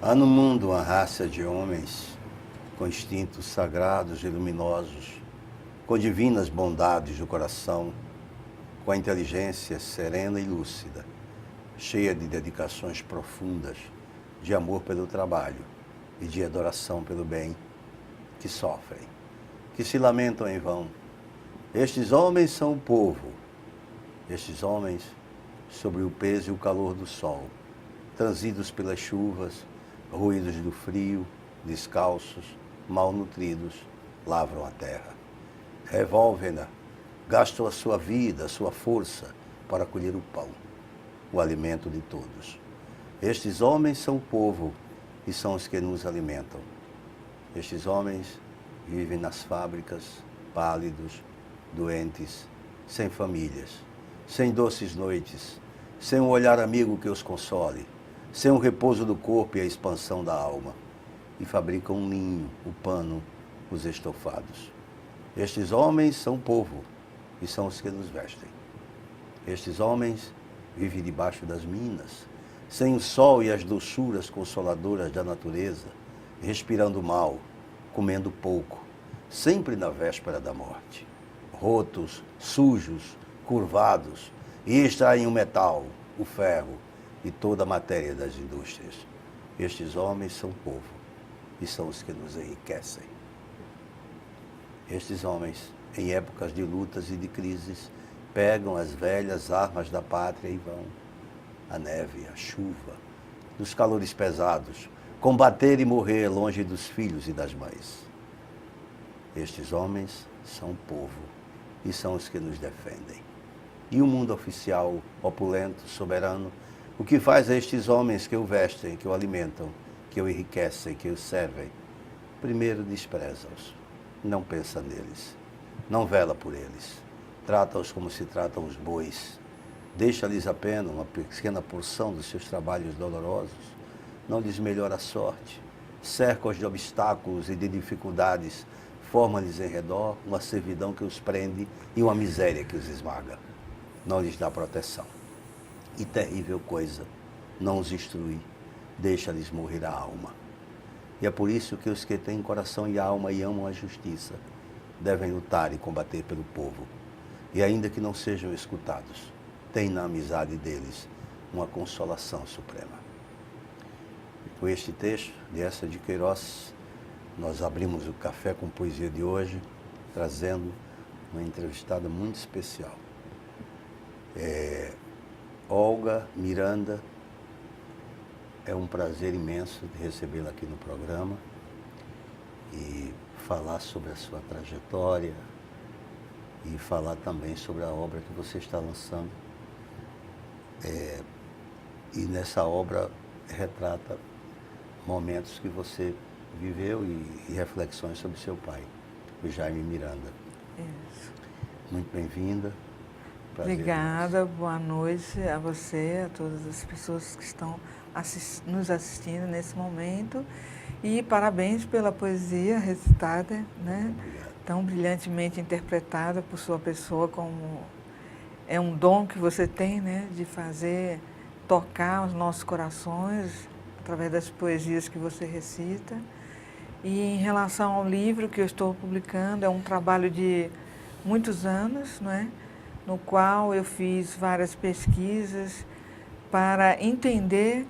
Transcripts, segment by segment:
Há no mundo uma raça de homens com instintos sagrados e luminosos, com divinas bondades do coração, com a inteligência serena e lúcida, cheia de dedicações profundas, de amor pelo trabalho e de adoração pelo bem, que sofrem, que se lamentam em vão. Estes homens são o povo, estes homens, sobre o peso e o calor do sol, transidos pelas chuvas, ruídos do frio, descalços, mal nutridos, lavram a terra. Revolvem-na, gastam a sua vida, a sua força para colher o pão, o alimento de todos. Estes homens são o povo e são os que nos alimentam. Estes homens vivem nas fábricas, pálidos, doentes, sem famílias, sem doces noites, sem um olhar amigo que os console, sem o repouso do corpo e a expansão da alma, e fabricam um ninho, o pano, os estofados. Estes homens são o povo e são os que nos vestem. Estes homens vivem debaixo das minas, sem o sol e as doçuras consoladoras da natureza, respirando mal, comendo pouco, sempre na véspera da morte. Rotos, sujos, curvados, e extraem o metal, o ferro e toda a matéria das indústrias. Estes homens são o povo e são os que nos enriquecem. Estes homens, em épocas de lutas e de crises, pegam as velhas armas da pátria e vão, a neve, a chuva, nos calores pesados, combater e morrer longe dos filhos e das mães. Estes homens são o povo e são os que nos defendem. E o mundo oficial, opulento, soberano, o que faz a estes homens que o vestem, que o alimentam, que o enriquecem, que o servem? Primeiro despreza-os, não pensa neles, não vela por eles, trata-os como se tratam os bois, deixa-lhes apenas uma pequena porção dos seus trabalhos dolorosos, não lhes melhora a sorte, cerca-os de obstáculos e de dificuldades, forma-lhes em redor uma servidão que os prende e uma miséria que os esmaga, não lhes dá proteção. E terrível coisa, não os instrui, deixa-lhes morrer a alma. E é por isso que os que têm coração e alma e amam a justiça, devem lutar e combater pelo povo. E ainda que não sejam escutados, têm na amizade deles uma consolação suprema. E com este texto de Eça de Queiroz, nós abrimos o Café com Poesia de hoje, trazendo uma entrevistada muito especial. Olga Miranda, é um prazer imenso de recebê-la aqui no programa e falar sobre a sua trajetória e falar também sobre a obra que você está lançando. E nessa obra retrata momentos que você viveu e reflexões sobre seu pai, o Jaime Miranda. Isso. Muito bem-vinda. Obrigada, boa noite a você, a todas as pessoas que estão nos assistindo nesse momento. E parabéns pela poesia recitada, né? Tão brilhantemente interpretada por sua pessoa, como é um dom que você tem, né? De fazer tocar os nossos corações através das poesias que você recita. E em relação ao livro que eu estou publicando, é um trabalho de muitos anos, não é? No qual eu fiz várias pesquisas para entender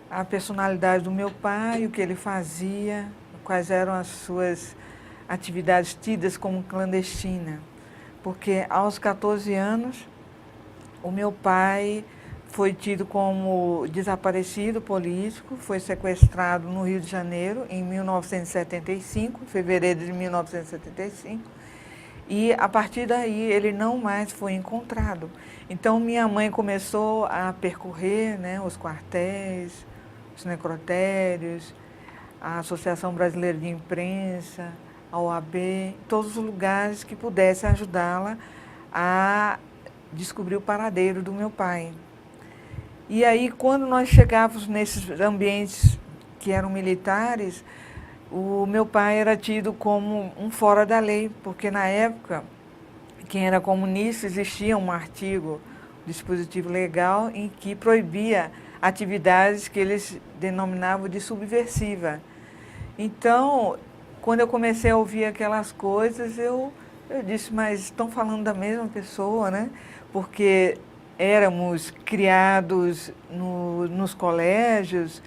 a personalidade do meu pai, o que ele fazia, quais eram as suas atividades tidas como clandestina. Porque aos 14 anos, o meu pai foi tido como desaparecido político, foi sequestrado no Rio de Janeiro em 1975, fevereiro de 1975. E, a partir daí, ele não mais foi encontrado. Então, minha mãe começou a percorrer, né, os quartéis, os necrotérios, a Associação Brasileira de Imprensa, a OAB, todos os lugares que pudessem ajudá-la a descobrir o paradeiro do meu pai. E aí, quando nós chegávamos nesses ambientes que eram militares, o meu pai era tido como um fora da lei, porque na época, quem era comunista, existia um artigo, um dispositivo legal, em que proibia atividades que eles denominavam de subversiva. Então, quando eu comecei a ouvir aquelas coisas, eu disse, mas estão falando da mesma pessoa, né? Porque éramos criados nos colégios,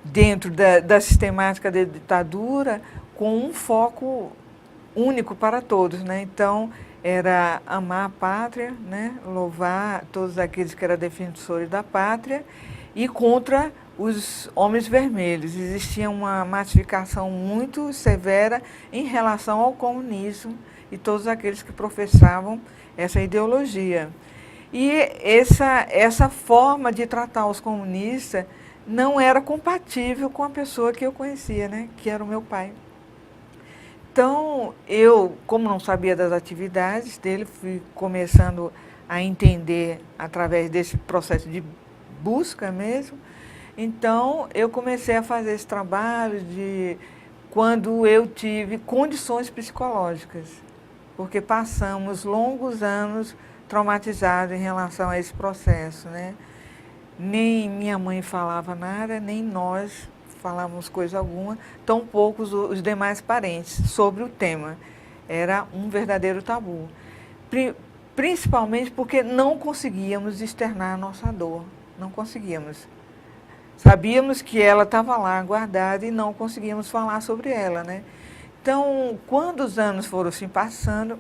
dentro da sistemática da ditadura, com um foco único para todos, né? Então, era amar a pátria, né? Louvar todos aqueles que eram defensores da pátria e contra os homens vermelhos. Existia uma massificação muito severa em relação ao comunismo e todos aqueles que professavam essa ideologia. E essa forma de tratar os comunistas não era compatível com a pessoa que eu conhecia, né? Que era o meu pai. Então, eu, como não sabia das atividades dele, fui começando a entender através desse processo de busca mesmo. Então, eu comecei a fazer esse trabalho quando eu tive condições psicológicas, porque passamos longos anos traumatizados em relação a esse processo, né? Nem minha mãe falava nada, nem nós falávamos coisa alguma, tampouco os demais parentes sobre o tema. Era um verdadeiro tabu. Principalmente porque não conseguíamos externar a nossa dor, não conseguíamos. Sabíamos que ela estava lá guardada e não conseguíamos falar sobre ela, né? Então, quando os anos foram se passando,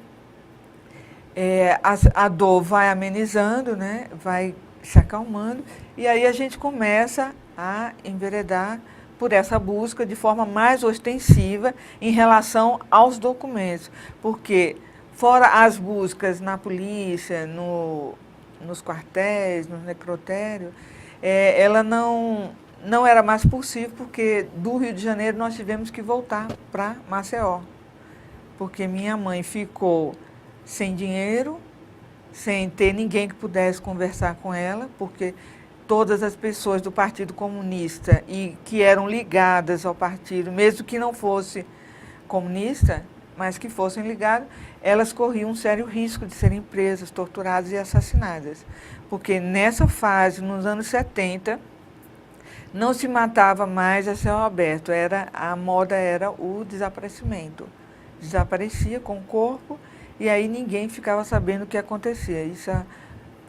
a dor vai amenizando, né? Vai se acalmando, e aí a gente começa a enveredar por essa busca de forma mais ostensiva em relação aos documentos, porque fora as buscas na polícia, nos quartéis, no necrotério, ela não era mais possível, porque do Rio de Janeiro nós tivemos que voltar para Maceió, porque minha mãe ficou sem dinheiro, sem ter ninguém que pudesse conversar com ela, porque todas as pessoas do Partido Comunista e que eram ligadas ao partido, mesmo que não fosse comunista, mas que fossem ligadas, elas corriam um sério risco de serem presas, torturadas e assassinadas. Porque nessa fase, nos anos 70, não se matava mais a céu aberto, a moda era o desaparecimento. Desaparecia com o corpo e aí ninguém ficava sabendo o que acontecia.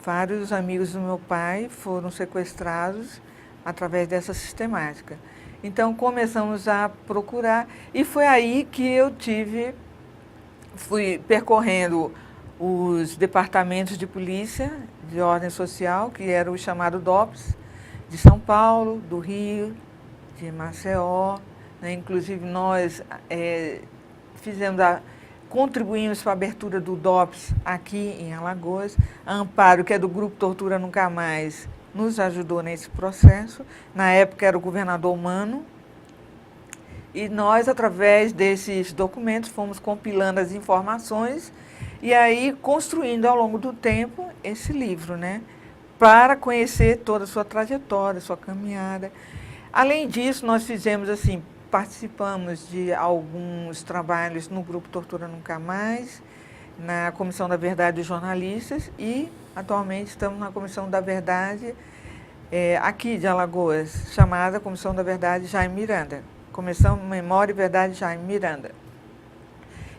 Vários amigos do meu pai foram sequestrados através dessa sistemática. Então, começamos a procurar e foi aí que fui percorrendo os departamentos de polícia de ordem social, que era o chamado DOPS, de São Paulo, do Rio, de Maceió, né? Inclusive nós contribuímos para a abertura do DOPS aqui em Alagoas. A Amparo, que é do Grupo Tortura Nunca Mais, nos ajudou nesse processo. Na época era o governador Mano. E nós, através desses documentos, fomos compilando as informações e aí construindo ao longo do tempo esse livro, né? Para conhecer toda a sua trajetória, sua caminhada. Além disso, nós fizemos assim, participamos de alguns trabalhos no Grupo Tortura Nunca Mais, na Comissão da Verdade dos Jornalistas e atualmente estamos na Comissão da Verdade aqui de Alagoas, chamada Comissão da Verdade Jaime Miranda. Comissão Memória e Verdade Jaime Miranda.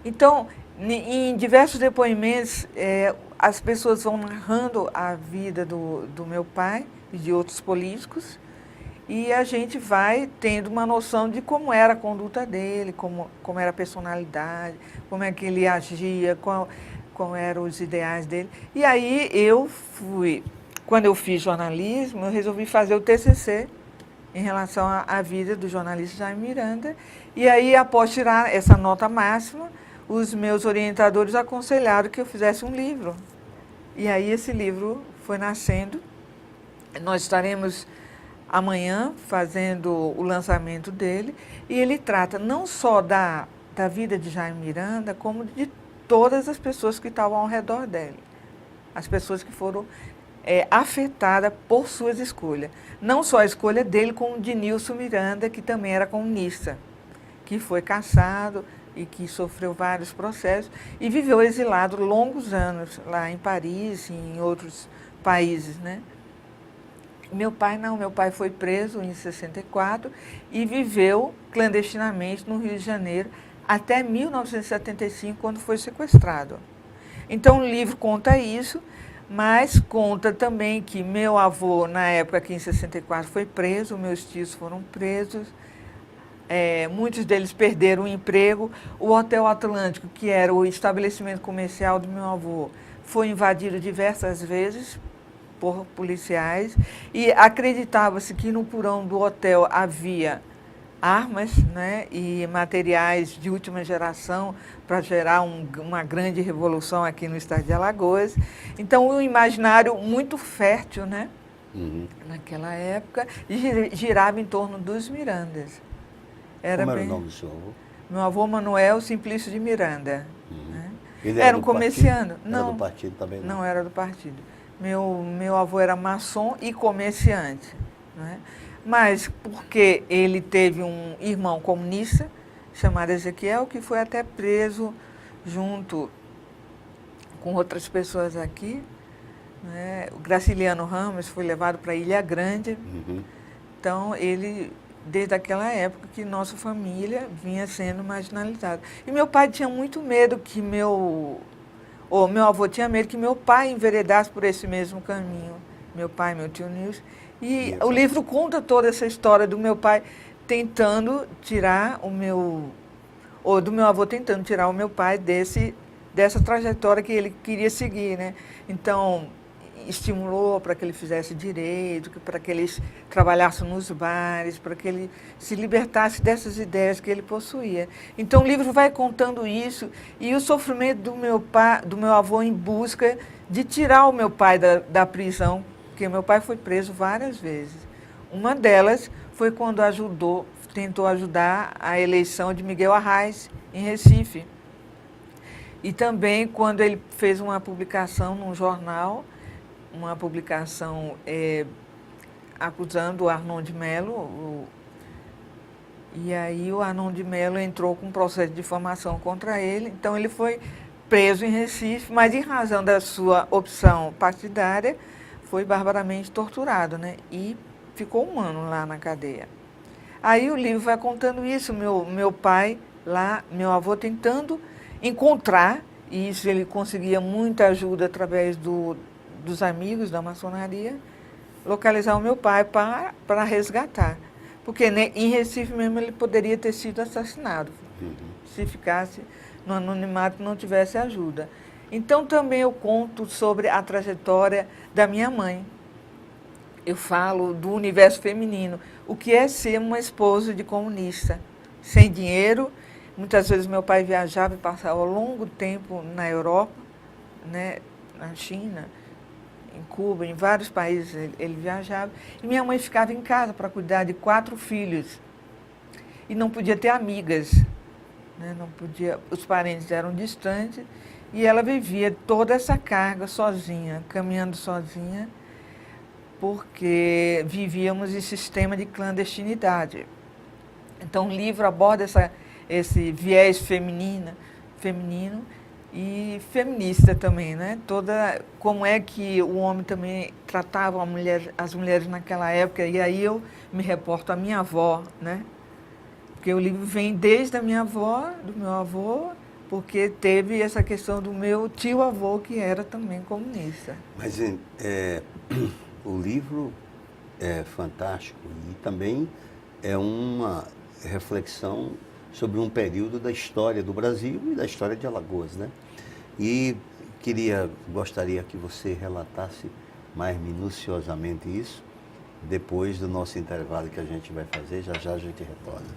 Então, em diversos depoimentos, as pessoas vão narrando a vida do meu pai e de outros políticos, e a gente vai tendo uma noção de como era a conduta dele, como era a personalidade, como é que ele agia, qual eram os ideais dele. E aí quando eu fiz jornalismo, eu resolvi fazer o TCC em relação à vida do jornalista Jaime Miranda. E aí, após tirar essa nota máxima, os meus orientadores aconselharam que eu fizesse um livro. E aí esse livro foi nascendo. Nós estaremos amanhã fazendo o lançamento dele, e ele trata não só da vida de Jaime Miranda, como de todas as pessoas que estavam ao redor dele, as pessoas que foram afetadas por suas escolhas. Não só a escolha dele, como de Nilson Miranda, que também era comunista, que foi cassado e que sofreu vários processos e viveu exilado longos anos lá em Paris e em outros países, né? Meu pai não, meu pai foi preso em 64 e viveu clandestinamente no Rio de Janeiro até 1975, quando foi sequestrado. Então o livro conta isso, mas conta também que meu avô, na época que em 64 foi preso, meus tios foram presos, muitos deles perderam o emprego. O Hotel Atlântico, que era o estabelecimento comercial do meu avô, foi invadido diversas vezes por policiais e acreditava-se que no porão do hotel havia armas, né, e materiais de última geração para gerar uma grande revolução aqui no estado de Alagoas. Então, um imaginário muito fértil, né, naquela época, girava em torno dos Mirandas. Como era o nome do seu avô? Meu avô Manuel Simplício de Miranda. Né? Ele Era um comerciante. Não. Era do partido também? Não era do partido. Meu avô era maçom e comerciante. Né? Mas porque ele teve um irmão comunista, chamado Ezequiel, que foi até preso junto com outras pessoas aqui. Né? O Graciliano Ramos foi levado para Ilha Grande. Então, ele, desde aquela época que nossa família vinha sendo marginalizada. E meu pai tinha muito medo que meu avô tinha medo que meu pai enveredasse por esse mesmo caminho. Meu pai, meu tio Nilson. E o livro conta toda essa história do meu pai tentando tirar do meu avô tentando tirar o meu pai dessa trajetória que ele queria seguir, né? Então, estimulou para que ele fizesse direito, para que ele trabalhasse nos bares, para que ele se libertasse dessas ideias que ele possuía. Então, o livro vai contando isso e o sofrimento do meu avô em busca de tirar o meu pai da prisão, porque meu pai foi preso várias vezes. Uma delas foi quando tentou ajudar a eleição de Miguel Arraes, em Recife. E também quando ele fez uma publicação num jornal, uma publicação acusando o Arnon de Mello, e aí o Arnon de Mello entrou com um processo de difamação contra ele, então ele foi preso em Recife, mas em razão da sua opção partidária, foi barbaramente torturado, né? E ficou 1 ano lá na cadeia. Aí o livro vai contando isso, meu pai lá, meu avô tentando encontrar, e isso ele conseguia muita ajuda através dos amigos da maçonaria, localizar o meu pai para resgatar. Porque, né, em Recife mesmo ele poderia ter sido assassinado, se ficasse no anonimato e não tivesse ajuda. Então também eu conto sobre a trajetória da minha mãe. Eu falo do universo feminino, o que é ser uma esposa de comunista, sem dinheiro. Muitas vezes meu pai viajava e passava longo tempo na Europa, né, na China, em Cuba, em vários países ele viajava. E minha mãe ficava em casa para cuidar de 4 filhos. E não podia ter amigas, né, não podia, os parentes eram distantes. E ela vivia toda essa carga sozinha, caminhando sozinha, porque vivíamos em sistema de clandestinidade. Então o livro aborda esse viés feminino e feminista também, né? Como é que o homem também tratava as mulheres naquela época, e aí eu me reporto à minha avó, né? Porque o livro vem desde a minha avó, do meu avô, porque teve essa questão do meu tio-avô, que era também comunista. Mas o livro é fantástico e também é uma reflexão sobre um período da história do Brasil e da história de Alagoas, né? E gostaria que você relatasse mais minuciosamente isso depois do nosso intervalo que a gente vai fazer. Já já a gente retorna.